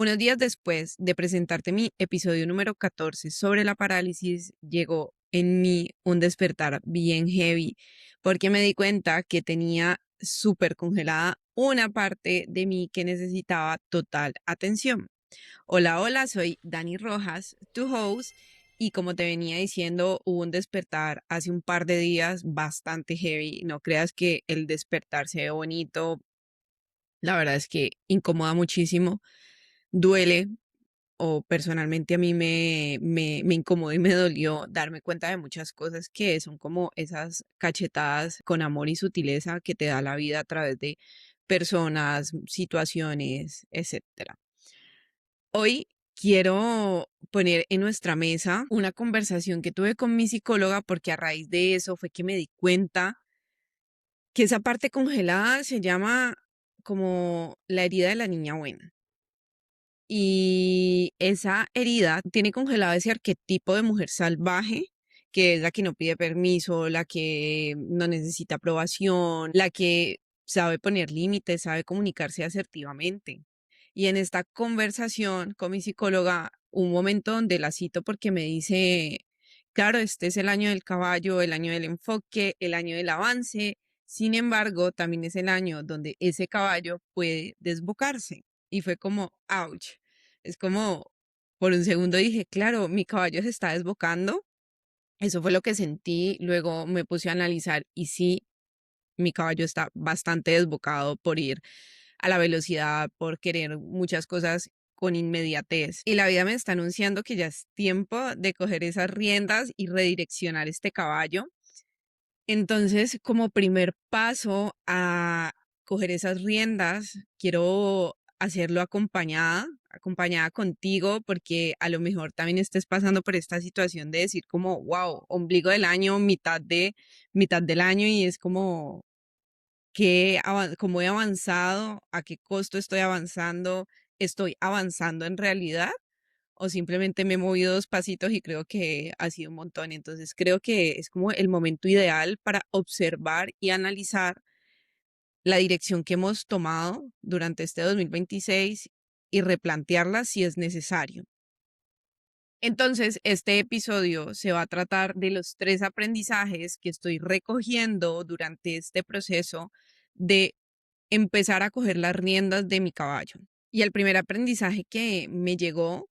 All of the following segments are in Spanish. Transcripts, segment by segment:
Unos días después de presentarte mi episodio número 14 sobre la parálisis, llegó en mí un despertar bien heavy, porque me di cuenta que tenía súper congelada una parte de mí que necesitaba total atención. Hola, hola, soy Dani Rojas, tu host, y como te venía diciendo, hubo un despertar hace un par de días bastante heavy. No creas que el despertar se ve bonito, la verdad es que incomoda muchísimo, duele, o personalmente a mí me incomodó y me dolió darme cuenta de muchas cosas que son como esas cachetadas con amor y sutileza que te da la vida a través de personas, situaciones, etcétera. Hoy quiero poner en nuestra mesa una conversación que tuve con mi psicóloga porque a raíz de eso fue que me di cuenta que esa parte congelada se llama como la herida de la niña buena. Y esa herida tiene congelado ese arquetipo de mujer salvaje, que es la que no pide permiso, la que no necesita aprobación, la que sabe poner límites, sabe comunicarse asertivamente. Y en esta conversación con mi psicóloga, un momento donde la cito porque me dice, claro, este es el año del caballo, el año del enfoque, el año del avance. Sin embargo, también es el año donde ese caballo puede desbocarse. Y fue como, ouch. Es como, por un segundo dije, claro, mi caballo se está desbocando. Eso fue lo que sentí. Luego me puse a analizar y sí, mi caballo está bastante desbocado por ir a la velocidad, por querer muchas cosas con inmediatez. Y la vida me está anunciando que ya es tiempo de coger esas riendas y redireccionar este caballo. Entonces, como primer paso a coger esas riendas, quiero hacerlo acompañada contigo, porque a lo mejor también estés pasando por esta situación de decir como, wow, ombligo del año, mitad del año, y es como, cómo he avanzado, a qué costo estoy avanzando en realidad o simplemente me he movido dos pasitos y creo que ha sido un montón. Entonces creo que es como el momento ideal para observar y analizar la dirección que hemos tomado durante este 2026 y replantearla si es necesario. Entonces, este episodio se va a tratar de los tres aprendizajes que estoy recogiendo durante este proceso de empezar a coger las riendas de mi caballo. Y el primer aprendizaje que me llegó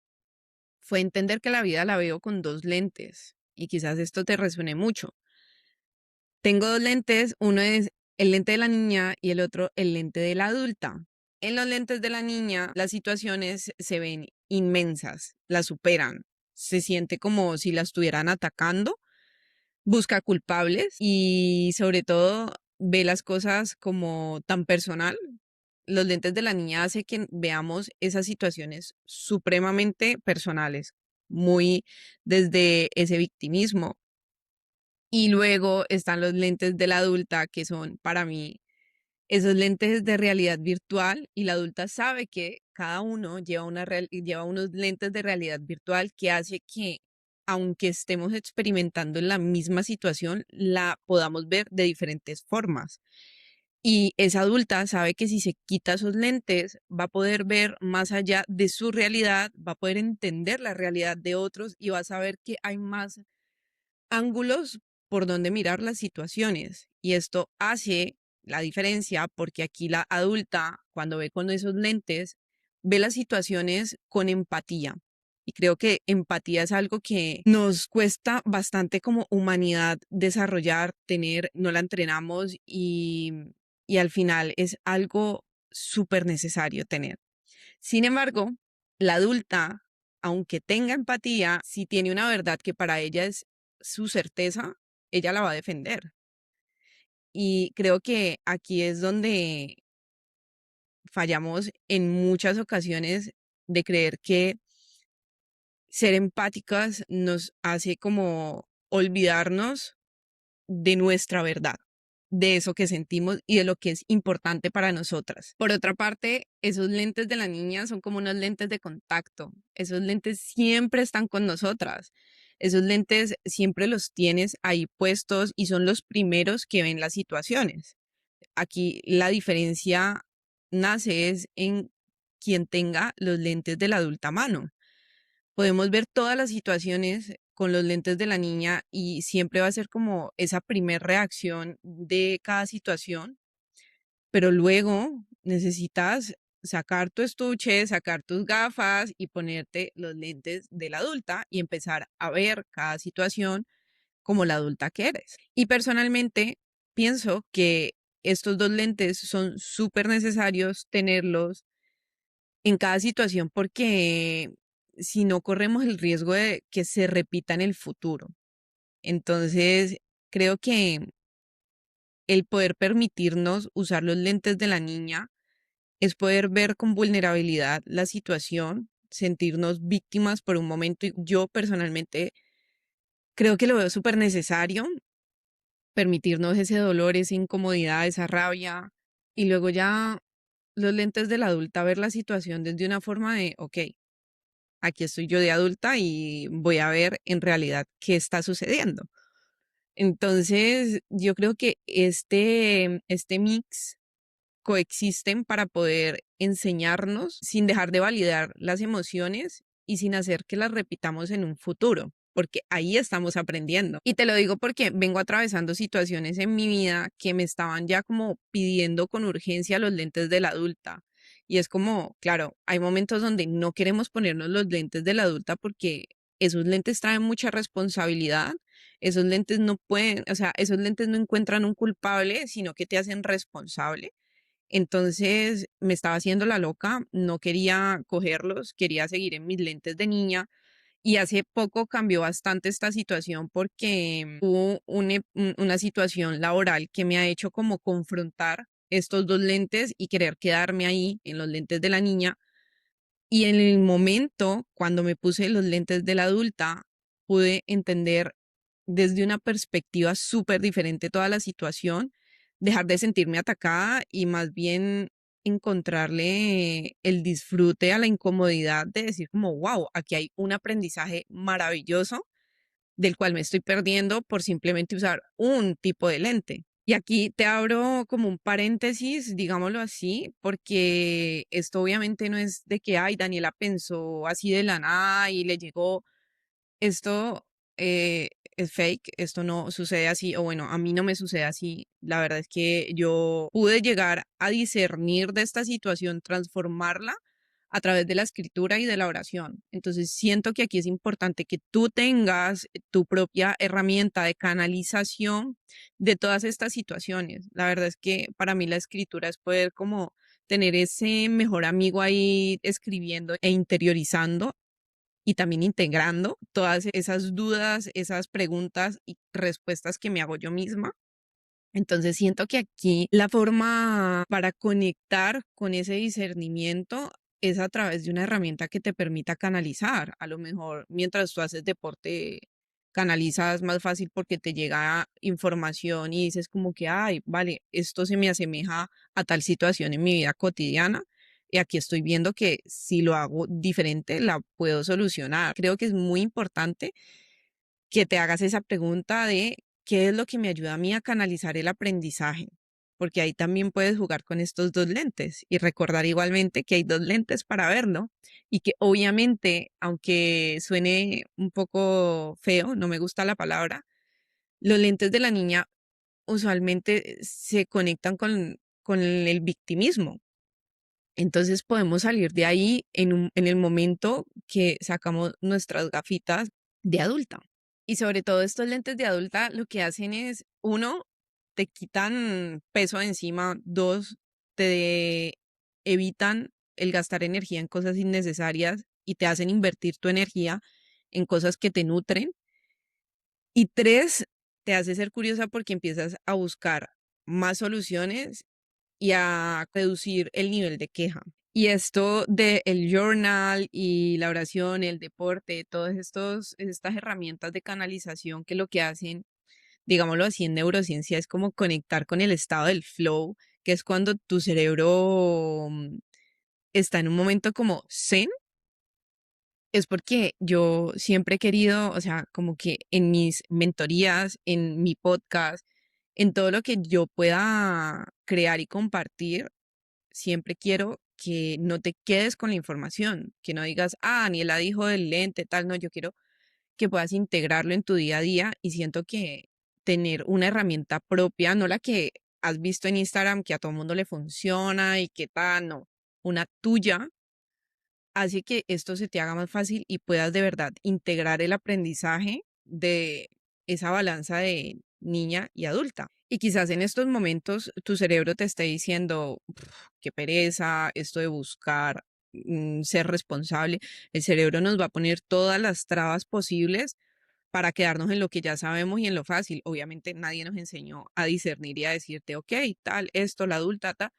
fue entender que la vida la veo con dos lentes y quizás esto te resuene mucho. Tengo dos lentes, uno es el lente de la niña y el otro el lente de la adulta. En los lentes de la niña las situaciones se ven inmensas, las superan, se siente como si la estuvieran atacando, busca culpables y sobre todo ve las cosas como tan personal. Los lentes de la niña hace que veamos esas situaciones supremamente personales, muy desde ese victimismo. Y luego están los lentes de la adulta, que son para mí esos lentes de realidad virtual, y la adulta sabe que cada uno lleva unos lentes de realidad virtual que hace que, aunque estemos experimentando la misma situación, la podamos ver de diferentes formas. Y esa adulta sabe que si se quita esos lentes, va a poder ver más allá de su realidad, va a poder entender la realidad de otros y va a saber que hay más ángulos por donde mirar las situaciones. Y esto hace la diferencia porque aquí la adulta, cuando ve con esos lentes, ve las situaciones con empatía. Y creo que empatía es algo que nos cuesta bastante como humanidad desarrollar, tener, no la entrenamos y al final es algo súper necesario tener. Sin embargo, la adulta, aunque tenga empatía, si tiene una verdad que para ella es su certeza, ella la va a defender. Y creo que aquí es donde fallamos en muchas ocasiones de creer que ser empáticas nos hace como olvidarnos de nuestra verdad, de eso que sentimos y de lo que es importante para nosotras. Por otra parte, esos lentes de la niña son como unos lentes de contacto. Esos lentes siempre están con nosotras. Esos lentes siempre los tienes ahí puestos y son los primeros que ven las situaciones. Aquí la diferencia nace es en quien tenga los lentes de la adulta a mano. Podemos ver todas las situaciones con los lentes de la niña y siempre va a ser como esa primer reacción de cada situación, pero luego necesitas sacar tu estuche, sacar tus gafas y ponerte los lentes de la adulta y empezar a ver cada situación como la adulta que eres. Y personalmente pienso que estos dos lentes son súper necesarios tenerlos en cada situación porque si no corremos el riesgo de que se repita en el futuro. Entonces, creo que el poder permitirnos usar los lentes de la niña es poder ver con vulnerabilidad la situación, sentirnos víctimas por un momento. Y yo personalmente creo que lo veo súper necesario, permitirnos ese dolor, esa incomodidad, esa rabia, y luego ya los lentes de la adulta ver la situación desde una forma de, ok, aquí estoy yo de adulta y voy a ver en realidad qué está sucediendo. Entonces, yo creo que este mix coexisten para poder enseñarnos sin dejar de validar las emociones y sin hacer que las repitamos en un futuro, porque ahí estamos aprendiendo. Y te lo digo porque vengo atravesando situaciones en mi vida que me estaban ya como pidiendo con urgencia los lentes de la adulta. Y es como, claro, hay momentos donde no queremos ponernos los lentes de la adulta porque esos lentes traen mucha responsabilidad. Esos lentes no pueden, o sea, esos lentes no encuentran un culpable, sino que te hacen responsable. Entonces me estaba haciendo la loca, no quería cogerlos, quería seguir en mis lentes de niña y hace poco cambió bastante esta situación porque hubo una situación laboral que me ha hecho como confrontar estos dos lentes y querer quedarme ahí en los lentes de la niña. Y en el momento, cuando me puse los lentes de la adulta, pude entender desde una perspectiva súper diferente toda la situación, dejar de sentirme atacada y más bien encontrarle el disfrute a la incomodidad de decir como, wow, aquí hay un aprendizaje maravilloso del cual me estoy perdiendo por simplemente usar un tipo de lente. Y aquí te abro como un paréntesis, digámoslo así, porque esto obviamente no es de que, ay, Daniela pensó así de la nada y le llegó esto es fake, esto no sucede así, o bueno, a mí no me sucede así. La verdad es que yo pude llegar a discernir de esta situación, transformarla a través de la escritura y de la oración. Entonces, siento que aquí es importante que tú tengas tu propia herramienta de canalización de todas estas situaciones. La verdad es que para mí la escritura es poder como tener ese mejor amigo ahí escribiendo e interiorizando y también integrando todas esas dudas, esas preguntas y respuestas que me hago yo misma. Entonces siento que aquí la forma para conectar con ese discernimiento es a través de una herramienta que te permita canalizar. A lo mejor mientras tú haces deporte, canalizas más fácil porque te llega información y dices como que, ay, vale, esto se me asemeja a tal situación en mi vida cotidiana. Y aquí estoy viendo que si lo hago diferente, la puedo solucionar. Creo que es muy importante que te hagas esa pregunta de qué es lo que me ayuda a mí a canalizar el aprendizaje, porque ahí también puedes jugar con estos dos lentes y recordar igualmente que hay dos lentes para verlo y que obviamente, aunque suene un poco feo, no me gusta la palabra, los lentes de la niña usualmente se conectan con el victimismo. Entonces podemos salir de ahí en el momento que sacamos nuestras gafitas de adulta. Y sobre todo estos lentes de adulta lo que hacen es, uno, te quitan peso de encima, dos, te evitan el gastar energía en cosas innecesarias y te hacen invertir tu energía en cosas que te nutren. Y tres, te hace ser curiosa porque empiezas a buscar más soluciones y a reducir el nivel de queja. Y esto de el journal y la oración, el deporte, todas estas herramientas de canalización que lo que hacen, digámoslo así en neurociencia, es como conectar con el estado del flow, que es cuando tu cerebro está en un momento como zen. Es porque yo siempre he querido, o sea, como que en mis mentorías, en mi podcast, en todo lo que yo pueda crear y compartir, siempre quiero que no te quedes con la información, que no digas, ah, Daniela dijo del lente, tal, no, yo quiero que puedas integrarlo en tu día a día y siento que tener una herramienta propia, no la que has visto en Instagram que a todo mundo le funciona y que tal, no, una tuya, hace que esto se te haga más fácil y puedas de verdad integrar el aprendizaje de esa balanza de niña y adulta. Y quizás en estos momentos tu cerebro te esté diciendo, "Uf, qué pereza, esto de buscar ser responsable". El cerebro nos va a poner todas las trabas posibles para quedarnos en lo que ya sabemos y en lo fácil. Obviamente nadie nos enseñó a discernir y a decirte, ok, tal, esto, la adulta, tal,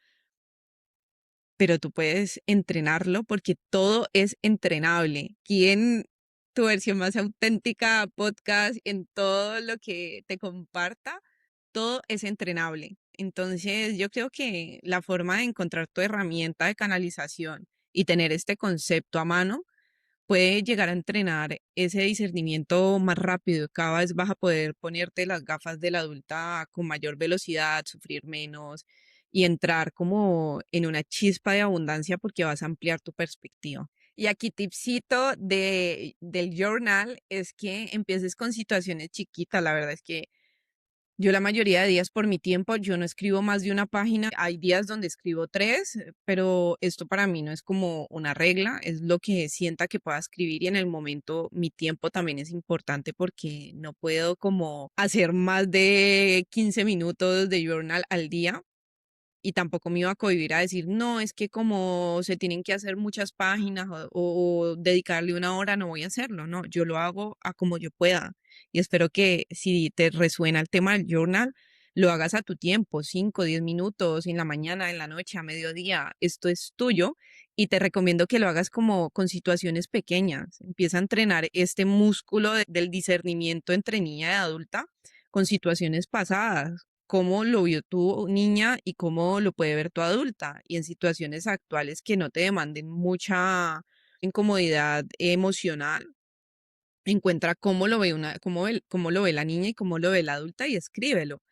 pero tú puedes entrenarlo porque todo es entrenable. Aquí en tu versión más auténtica podcast, en todo lo que te comparta, todo es entrenable. Entonces, yo creo que la forma de encontrar tu herramienta de canalización y tener este concepto a mano puede llegar a entrenar ese discernimiento más rápido. Cada vez vas a poder ponerte las gafas de la adulta con mayor velocidad, sufrir menos y entrar como en una chispa de abundancia porque vas a ampliar tu perspectiva. Y aquí tipsito del journal es que empieces con situaciones chiquitas. La verdad es que yo la mayoría de días por mi tiempo, yo no escribo más de una página. Hay días donde escribo tres, pero esto para mí no es como una regla, es lo que sienta que pueda escribir y en el momento mi tiempo también es importante porque no puedo como hacer más de 15 minutos de journal al día y tampoco me iba a cohibir a decir, no, es que como se tienen que hacer muchas páginas o dedicarle una hora, no voy a hacerlo, no, yo lo hago a como yo pueda. Y espero que si te resuena el tema del journal, lo hagas a tu tiempo, 5 10 minutos, en la mañana, en la noche, a mediodía, esto es tuyo y te recomiendo que lo hagas como con situaciones pequeñas. Empieza a entrenar este músculo del discernimiento entre niña y adulta con situaciones pasadas, cómo lo vio tu niña y cómo lo puede ver tu adulta, y en situaciones actuales que no te demanden mucha incomodidad emocional. Encuentra cómo lo ve cómo lo ve la niña y cómo lo ve la adulta y escríbelo.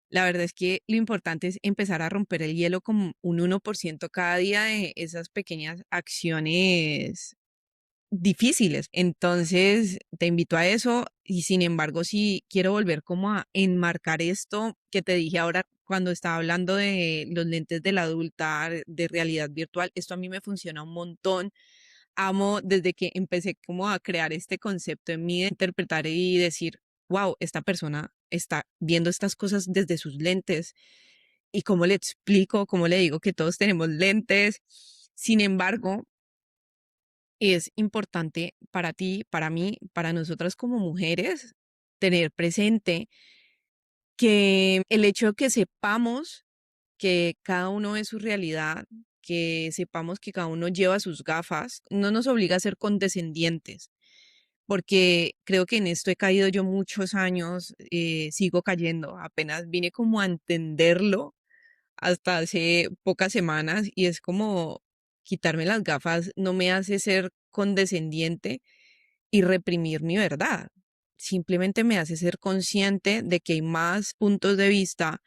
La verdad es que lo importante es empezar a romper el hielo con un 1% cada día de esas pequeñas acciones difíciles. Entonces, te invito a eso y sin embargo, sí quiero volver como a enmarcar esto que te dije ahora cuando estaba hablando de los lentes de la adulta, de realidad virtual. Esto a mí me funciona un montón. Amo desde que empecé como a crear este concepto en mí de interpretar y decir, wow, esta persona está viendo estas cosas desde sus lentes y cómo le explico, cómo le digo que todos tenemos lentes. Sin embargo, es importante para ti, para mí, para nosotras como mujeres, tener presente que el hecho de que sepamos que cada uno es su realidad, que sepamos que cada uno lleva sus gafas, no nos obliga a ser condescendientes, porque creo que en esto he caído yo muchos años, sigo cayendo, apenas vine como a entenderlo hasta hace pocas semanas y es como quitarme las gafas no me hace ser condescendiente y reprimir mi verdad. Simplemente me hace ser consciente de que hay más puntos de vista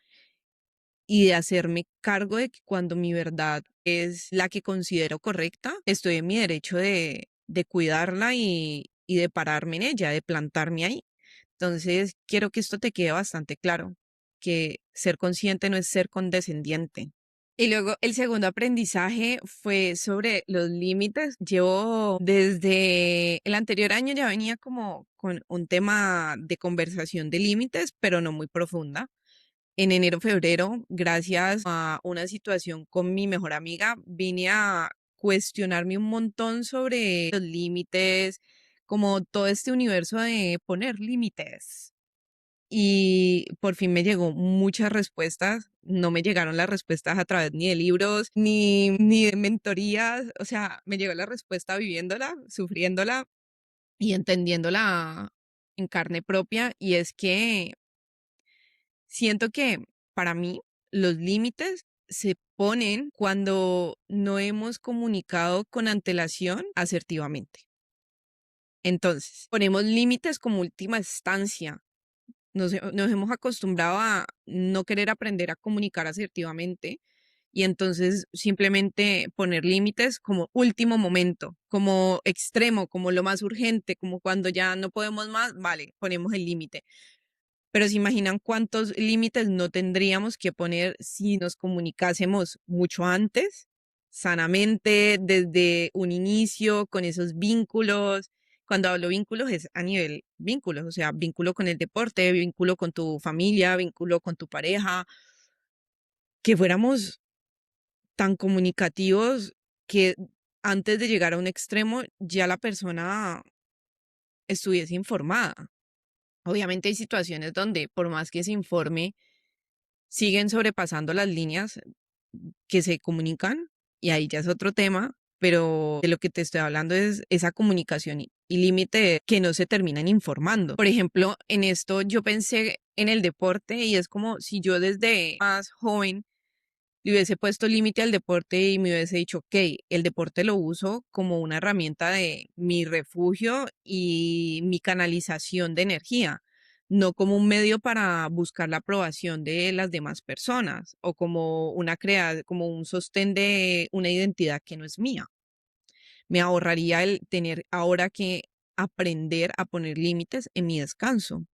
y de hacerme cargo de que cuando mi verdad es la que considero correcta, estoy en mi derecho de cuidarla y de pararme en ella, de plantarme ahí. Entonces, quiero que esto te quede bastante claro, que ser consciente no es ser condescendiente. Y luego el segundo aprendizaje fue sobre los límites. Llevo desde el anterior año ya venía como con un tema de conversación de límites, pero no muy profunda. En enero, febrero, gracias a una situación con mi mejor amiga, vine a cuestionarme un montón sobre los límites, como todo este universo de poner límites. Y por fin me llegó muchas respuestas. No me llegaron las respuestas a través ni de libros, ni de mentorías. O sea, me llegó la respuesta viviéndola, sufriéndola y entendiéndola en carne propia. Y es que siento que para mí los límites se ponen cuando no hemos comunicado con antelación asertivamente. Entonces, ponemos límites como última instancia. Nos hemos acostumbrado a no querer aprender a comunicar asertivamente y entonces simplemente poner límites como último momento, como extremo, como lo más urgente, como cuando ya no podemos más, vale, ponemos el límite. Pero se imaginan cuántos límites no tendríamos que poner si nos comunicásemos mucho antes, sanamente, desde un inicio, con esos vínculos. Cuando hablo vínculos es a nivel vínculos, o sea, vínculo con el deporte, vínculo con tu familia, vínculo con tu pareja, que fuéramos tan comunicativos que antes de llegar a un extremo ya la persona estuviese informada. Obviamente hay situaciones donde por más que se informe, siguen sobrepasando las líneas que se comunican y ahí ya es otro tema, pero de lo que te estoy hablando es esa comunicación y límite que no se terminan informando. Por ejemplo, en esto yo pensé en el deporte y es como si yo desde más joven le hubiese puesto límite al deporte y me hubiese dicho, ok, el deporte lo uso como una herramienta de mi refugio y mi canalización de energía, no como un medio para buscar la aprobación de las demás personas o como como un sostén de una identidad que no es mía. Me ahorraría el tener ahora que aprender a poner límites en mi descanso.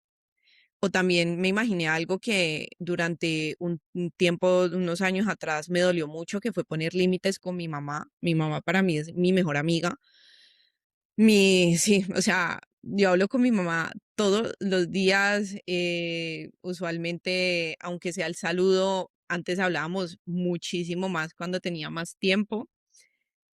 O también me imaginé algo que durante un tiempo, unos años atrás, me dolió mucho, que fue poner límites con mi mamá. Mi mamá para mí es mi mejor amiga. Sí, o sea, yo hablo con mi mamá todos los días, usualmente, aunque sea el saludo, antes hablábamos muchísimo más cuando tenía más tiempo.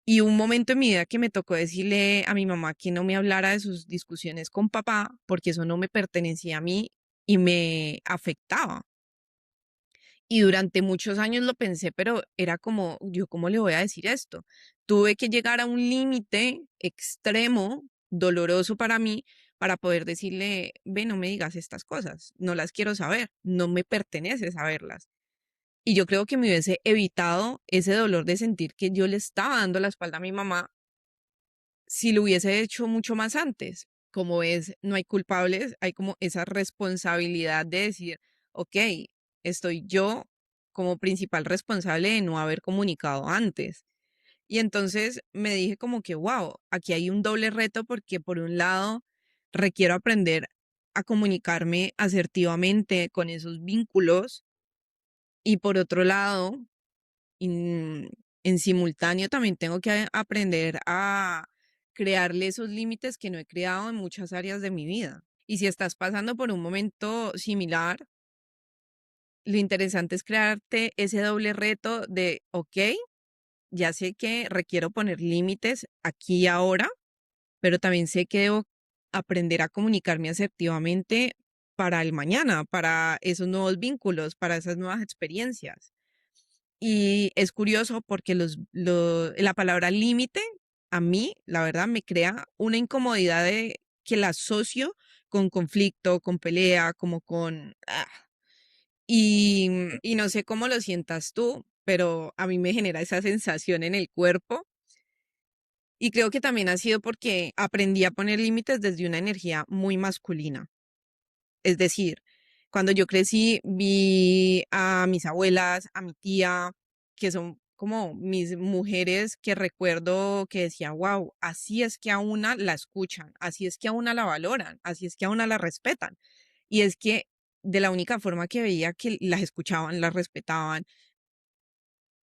Y un momento en mi vida que me tocó decirle a mi mamá que no me hablara de sus discusiones con papá, porque eso no me pertenecía a mí y me afectaba. Y durante muchos años lo pensé, pero era como, yo, ¿cómo le voy a decir esto? Tuve que llegar a un límite extremo, doloroso para mí, para poder decirle, ve, no me digas estas cosas, no las quiero saber, no me pertenece saberlas. Y yo creo que me hubiese evitado ese dolor de sentir que yo le estaba dando la espalda a mi mamá si lo hubiese hecho mucho más antes. Como es, no hay culpables, hay como esa responsabilidad de decir, ok, estoy yo como principal responsable de no haber comunicado antes. Y entonces me dije como que, wow, aquí hay un doble reto porque por un lado requiero aprender a comunicarme asertivamente con esos vínculos y por otro lado en, en simultáneo también tengo que aprender a crearle esos límites que no he creado en muchas áreas de mi vida. Y si estás pasando por un momento similar, lo interesante es crearte ese doble reto de, ok, ya sé que requiero poner límites aquí y ahora, pero también sé que debo aprender a comunicarme asertivamente para el mañana, para esos nuevos vínculos, para esas nuevas experiencias. Y es curioso porque la palabra límite a mí, la verdad, me crea una incomodidad de que la asocio con conflicto, con pelea, como con... y no sé cómo lo sientas tú, pero a mí me genera esa sensación en el cuerpo. Y creo que también ha sido porque aprendí a poner límites desde una energía muy masculina. Es decir, cuando yo crecí, vi a mis abuelas, a mi tía, que son como mis mujeres que recuerdo que decía, wow, así es que a una la escuchan, así es que a una la valoran, así es que a una la respetan. Y es que de la única forma que veía que las escuchaban, las respetaban,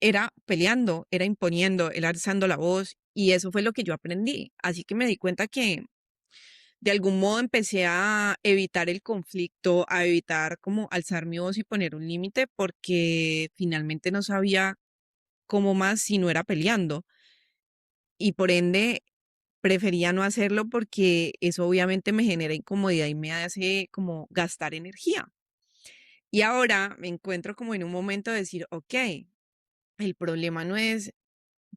era peleando, era imponiendo, era alzando la voz. Y eso fue lo que yo aprendí. Así que me di cuenta que de algún modo empecé a evitar el conflicto, a evitar como alzar mi voz y poner un límite porque finalmente no sabía cómo más si no era peleando y por ende prefería no hacerlo porque eso obviamente me genera incomodidad y me hace como gastar energía. Y ahora me encuentro como en un momento de decir, ok, el problema no es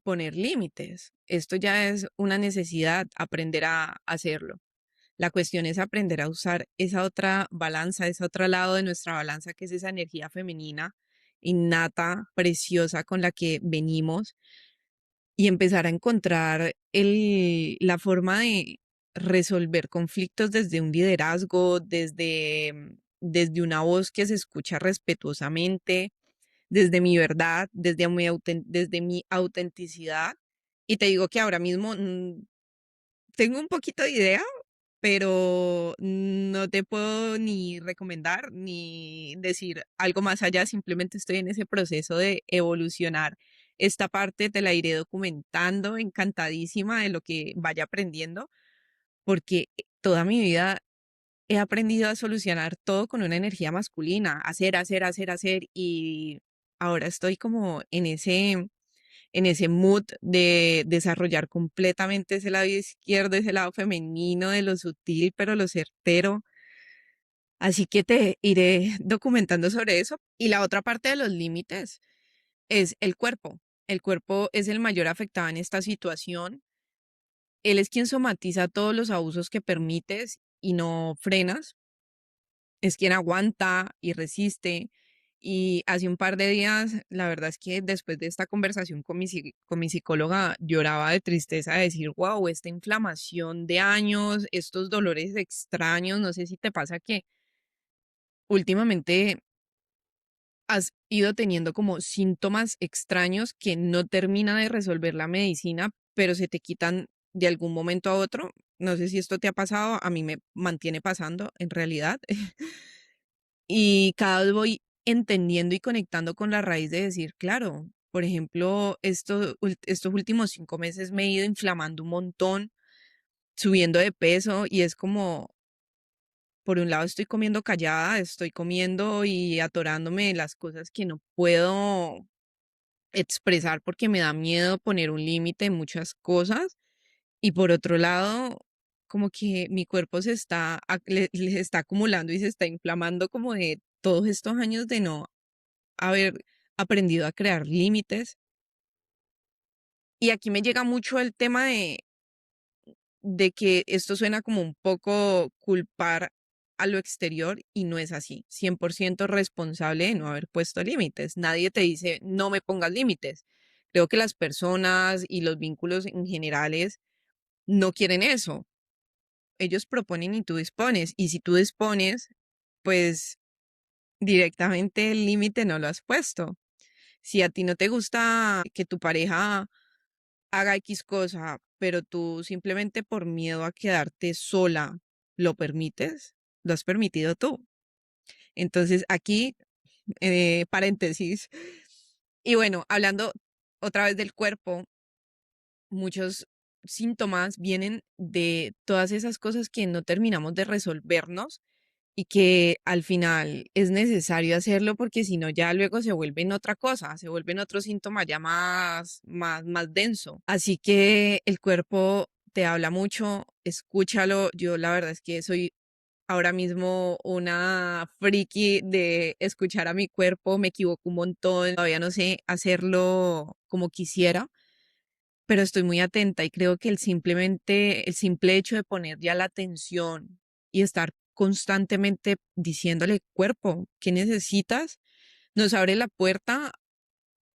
poner límites, esto ya es una necesidad, aprender a hacerlo. La cuestión es aprender a usar esa otra balanza, ese otro lado de nuestra balanza, que es esa energía femenina innata, preciosa con la que venimos y empezar a encontrar la forma de resolver conflictos desde un liderazgo, desde una voz que se escucha respetuosamente, desde mi verdad, desde mi autenticidad. Y te digo que ahora mismo tengo un poquito de idea, pero no te puedo ni recomendar ni decir algo más allá, simplemente estoy en ese proceso de evolucionar. Esta parte te la iré documentando, encantadísima de lo que vaya aprendiendo, porque toda mi vida he aprendido a solucionar todo con una energía masculina, hacer, hacer, hacer, hacer, y ahora estoy como en ese mood de desarrollar completamente ese lado izquierdo, ese lado femenino de lo sutil, pero lo certero. Así que te iré documentando sobre eso. Y la otra parte de los límites es el cuerpo. El cuerpo es el mayor afectado en esta situación. Él es quien somatiza todos los abusos que permites y no frenas. Es quien aguanta y resiste. Y hace un par de días, la verdad es que después de esta conversación con con mi psicóloga, lloraba de tristeza de decir, wow, esta inflamación de años, estos dolores extraños, no sé si te pasa que últimamente has ido teniendo como síntomas extraños que no termina de resolver la medicina, pero se te quitan de algún momento a otro. No sé si esto te ha pasado, a mí me mantiene pasando en realidad. Y cada vez voy entendiendo y conectando con la raíz de decir, claro, por ejemplo, estos últimos 5 meses me he ido inflamando un montón, subiendo de peso y es como, por un lado estoy comiendo callada, estoy comiendo y atorándome de las cosas que no puedo expresar porque me da miedo poner un límite en muchas cosas. Y por otro lado, como que mi cuerpo le está acumulando y se está inflamando como de todos estos años de no haber aprendido a crear límites. Y aquí me llega mucho el tema de que esto suena como un poco culpar a lo exterior y no es así. 100% responsable de no haber puesto límites. Nadie te dice no me pongas límites. Creo que las personas y los vínculos en generales no quieren eso. Ellos proponen y tú dispones. Y si tú dispones, pues directamente el límite no lo has puesto. Si a ti no te gusta que tu pareja haga X cosa, pero tú simplemente por miedo a quedarte sola lo permites, lo has permitido tú. Entonces aquí, paréntesis. Y bueno, hablando otra vez del cuerpo, muchos síntomas vienen de todas esas cosas que no terminamos de resolvernos y que al final es necesario hacerlo porque si no ya luego se vuelven otra cosa, se vuelven otro síntoma ya más denso. Así que el cuerpo te habla mucho, escúchalo. Yo la verdad es que soy ahora mismo una friki de escuchar a mi cuerpo, me equivoco un montón, todavía no sé hacerlo como quisiera, pero estoy muy atenta y creo que el simple hecho de poner ya la atención y estar constantemente diciéndole, cuerpo, ¿qué necesitas? Nos abre la puerta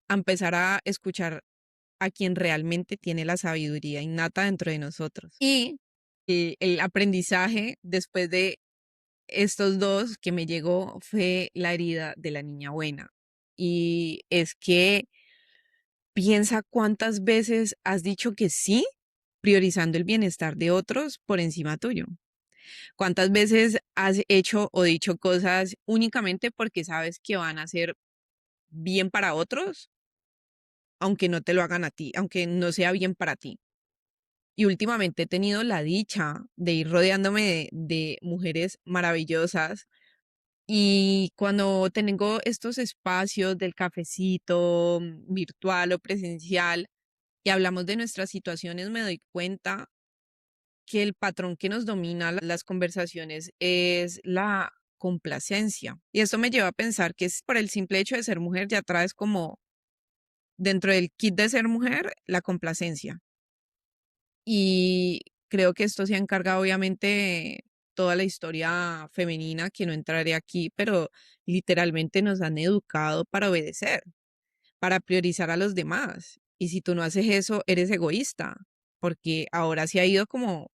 a empezar a escuchar a quien realmente tiene la sabiduría innata dentro de nosotros. Y el aprendizaje después de estos dos que me llegó fue la herida de la niña buena. Y es que piensa cuántas veces has dicho que sí, priorizando el bienestar de otros por encima tuyo. ¿Cuántas veces has hecho o dicho cosas únicamente porque sabes que van a ser bien para otros, aunque no te lo hagan a ti, aunque no sea bien para ti? Y últimamente he tenido la dicha de ir rodeándome de mujeres maravillosas. Y cuando tengo estos espacios del cafecito virtual o presencial y hablamos de nuestras situaciones, me doy cuenta que el patrón que nos domina las conversaciones es la complacencia. Y esto me lleva a pensar que es por el simple hecho de ser mujer, ya traes como dentro del kit de ser mujer la complacencia. Y creo que esto se ha encargado obviamente toda la historia femenina, que no entraré aquí, pero literalmente nos han educado para obedecer, para priorizar a los demás. Y si tú no haces eso, eres egoísta, porque ahora se ha ido como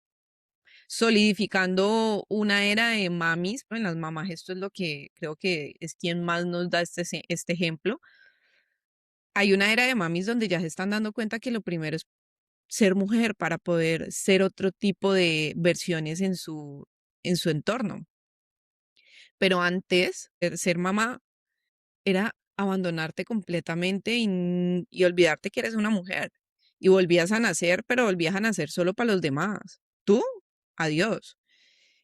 solidificando una era de mamis. En las mamás esto es lo que creo que es quien más nos da este ejemplo, hay una era de mamis donde ya se están dando cuenta que lo primero es ser mujer para poder ser otro tipo de versiones en su entorno. Pero antes, ser mamá era abandonarte completamente y olvidarte que eres una mujer. Y volvías a nacer, pero volvías a nacer solo para los demás. Tú, adiós.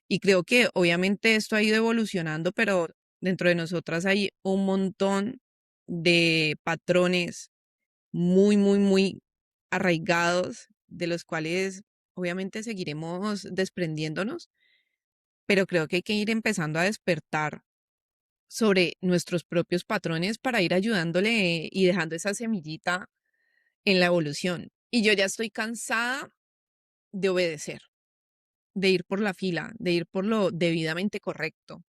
Y creo que obviamente esto ha ido evolucionando, pero dentro de nosotras hay un montón de patrones muy, muy, muy arraigados, de los cuales obviamente seguiremos desprendiéndonos, pero creo que hay que ir empezando a despertar sobre nuestros propios patrones para ir ayudándole y dejando esa semillita en la evolución. Y yo ya estoy cansada de obedecer, de ir por la fila, de ir por lo debidamente correcto,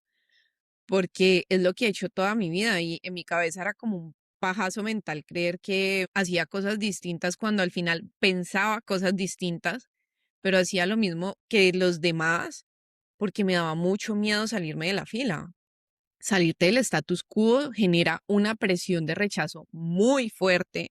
porque es lo que he hecho toda mi vida y en mi cabeza era como un pajazo mental creer que hacía cosas distintas cuando al final pensaba cosas distintas, pero hacía lo mismo que los demás porque me daba mucho miedo salirme de la fila. Salirte del status quo genera una presión de rechazo muy fuerte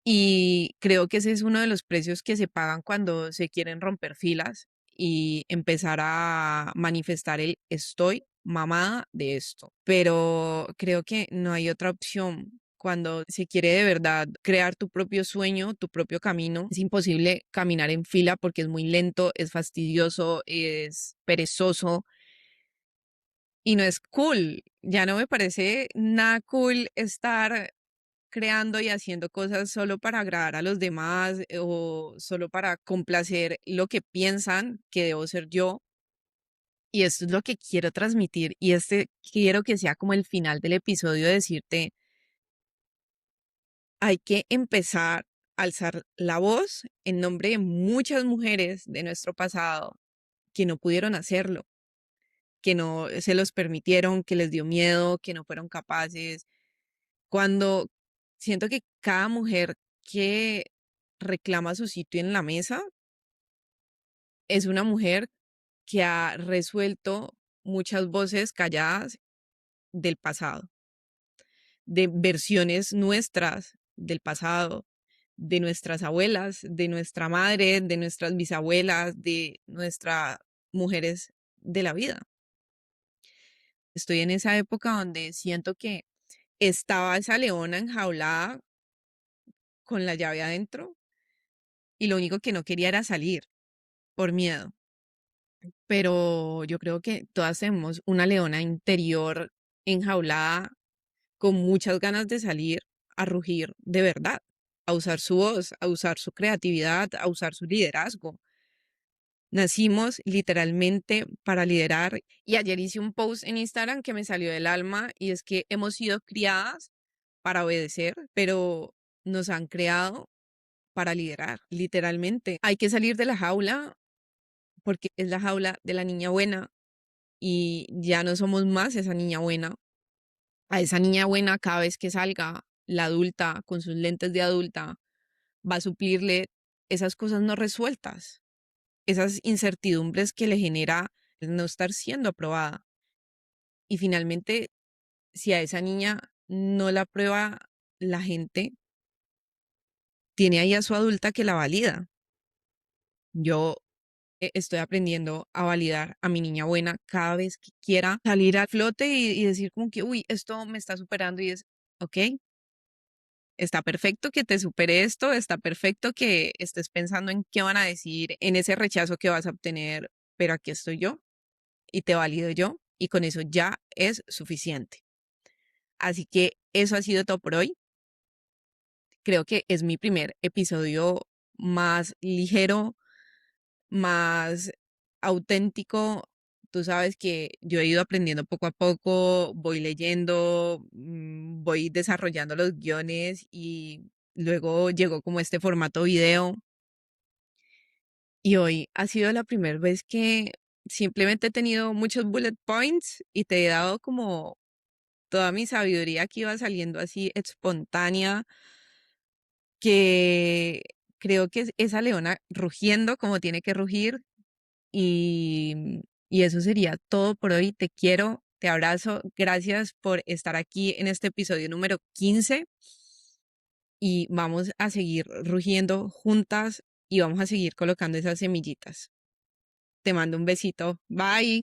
y creo que ese es uno de los precios que se pagan cuando se quieren romper filas y empezar a manifestar el estoy mamada de esto. Pero creo que no hay otra opción. Cuando se quiere de verdad crear tu propio sueño, tu propio camino, es imposible caminar en fila porque es muy lento, es fastidioso, es perezoso y no es cool. Ya no me parece nada cool estar creando y haciendo cosas solo para agradar a los demás o solo para complacer lo que piensan que debo ser yo. Y esto es lo que quiero transmitir y este quiero que sea como el final del episodio, decirte, hay que empezar a alzar la voz en nombre de muchas mujeres de nuestro pasado que no pudieron hacerlo, que no se los permitieron, que les dio miedo, que no fueron capaces. Cuando siento que cada mujer que reclama su sitio en la mesa es una mujer que ha resuelto muchas voces calladas del pasado, de versiones nuestras del pasado, de nuestras abuelas, de nuestra madre, de nuestras bisabuelas, de nuestras mujeres de la vida. Estoy en esa época donde siento que estaba esa leona enjaulada con la llave adentro y lo único que no quería era salir por miedo. Pero yo creo que todas tenemos una leona interior enjaulada con muchas ganas de salir a rugir de verdad, a usar su voz, a usar su creatividad, a usar su liderazgo. Nacimos literalmente para liderar y ayer hice un post en Instagram que me salió del alma y es que hemos sido criadas para obedecer, pero nos han creado para liderar, literalmente. Hay que salir de la jaula porque es la jaula de la niña buena y ya no somos más esa niña buena. A esa niña buena cada vez que salga la adulta con sus lentes de adulta va a suplirle esas cosas no resueltas, esas incertidumbres que le genera el no estar siendo aprobada. Y finalmente, si a esa niña no la aprueba la gente, tiene ahí a su adulta que la valida. Yo estoy aprendiendo a validar a mi niña buena cada vez que quiera salir al flote y decir como que, uy, esto me está superando y es, ok, está perfecto que te supere esto, está perfecto que estés pensando en qué van a decir, en ese rechazo que vas a obtener, pero aquí estoy yo y te valido yo y con eso ya es suficiente. Así que eso ha sido todo por hoy. Creo que es mi primer episodio más ligero, más auténtico. Tú sabes que yo he ido aprendiendo poco a poco, voy leyendo, voy desarrollando los guiones y luego llegó como este formato video. Y hoy ha sido la primera vez que simplemente he tenido muchos bullet points y te he dado como toda mi sabiduría que iba saliendo así espontánea, que creo que es esa leona rugiendo como tiene que rugir. Y eso sería todo por hoy. Te quiero, te abrazo. Gracias por estar aquí en este episodio número 15. y vamos a seguir rugiendo juntas y vamos a seguir colocando esas semillitas. Te mando un besito. Bye.